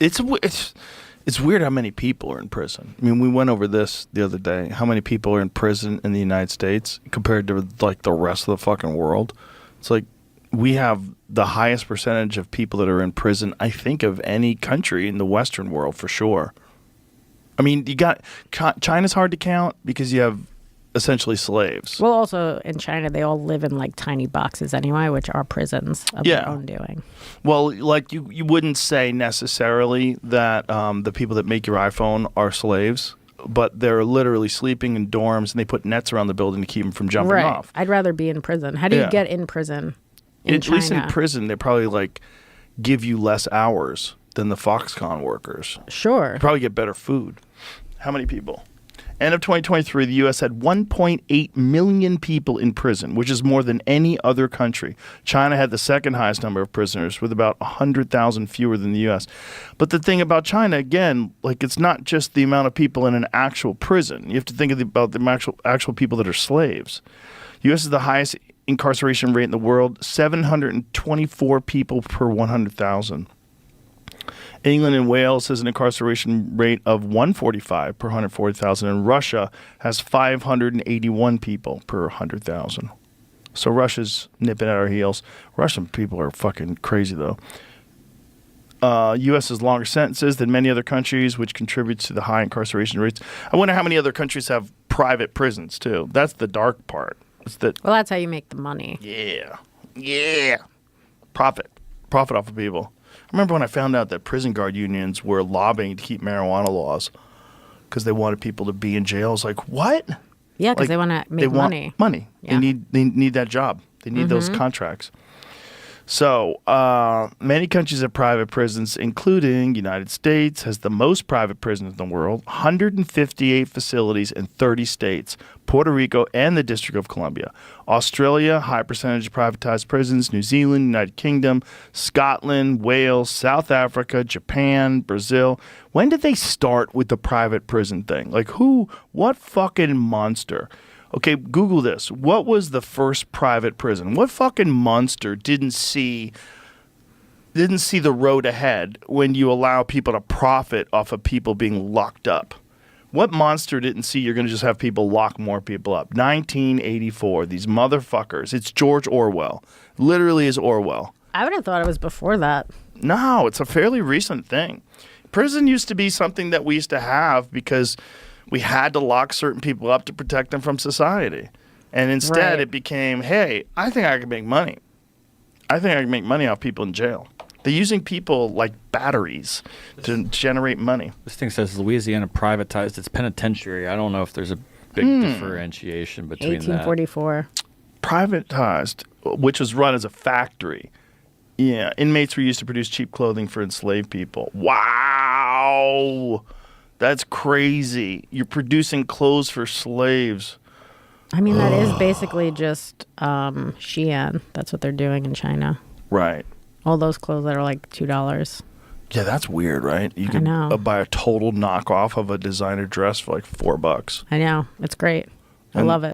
It's weird how many people are in prison. I mean, we went over this the other day. How many people are in prison in the United States compared to like the rest of the fucking world? It's like we have the highest percentage of people that are in prison, I think, of any country in the Western world for sure. I mean, you got China's hard to count because you have essentially slaves. Well, also in China, they all live in like tiny boxes anyway, which are prisons of their own doing. Well, like you wouldn't say necessarily that the people that make your iPhone are slaves, but they're literally sleeping in dorms and they put nets around the building to keep them from jumping off. I'd rather be in prison. How do you get in prison in China? At least in prison, they probably like give you less hours than the Foxconn workers. Sure. You probably get better food. How many people? End of 2023, the U.S. had 1.8 million people in prison, which is more than any other country. China had the second highest number of prisoners, with about 100,000 fewer than the U.S. But the thing about China, again, like it's not just the amount of people in an actual prison. You have to think about the actual people that are slaves. U.S. is the highest incarceration rate in the world, 724 people per 100,000. England and Wales has an incarceration rate of 145 per 140,000, and Russia has 581 people per 100,000. So Russia's nipping at our heels. Russian people are fucking crazy, though. U.S. has longer sentences than many other countries, which contributes to the high incarceration rates. I wonder how many other countries have private prisons, too. That's the dark part. Well, that's how you make the money. Yeah. Profit off of people. I remember when I found out that prison guard unions were lobbying to keep marijuana laws because they wanted people to be in jail. I was like, what? Yeah, because they want to make money. Money. Yeah. They need that job. They need those contracts. So many countries have private prisons, including United States has the most private prisons in the world, 158 facilities in 30 states, Puerto Rico, and the District of Columbia. Australia, high percentage of privatized prisons, New Zealand, United Kingdom, Scotland, Wales, South Africa, Japan, Brazil. When did they start with the private prison thing? Like what fucking monster? Okay, Google this. What was the first private prison? What fucking monster didn't see the road ahead when you allow people to profit off of people being locked up? What monster didn't see you're going to just have people lock more people up? 1984, these motherfuckers. It's George Orwell. Literally is Orwell. I would have thought it was before that. No, it's a fairly recent thing. Prison used to be something that we used to have because we had to lock certain people up to protect them from society. And instead it became, hey, I think I can make money. I think I can make money off people in jail. They're using people like batteries to generate money. This thing says Louisiana privatized its penitentiary. I don't know if there's a big differentiation between 1844. Privatized, which was run as a factory. Yeah, inmates were used to produce cheap clothing for enslaved people. Wow! That's crazy. You're producing clothes for slaves. I mean, that is basically just Shein. That's what they're doing in China. Right. All those clothes that are like $2. Yeah, that's weird, right? You can buy a total knockoff of a designer dress for like $4. I know. It's great. I love it.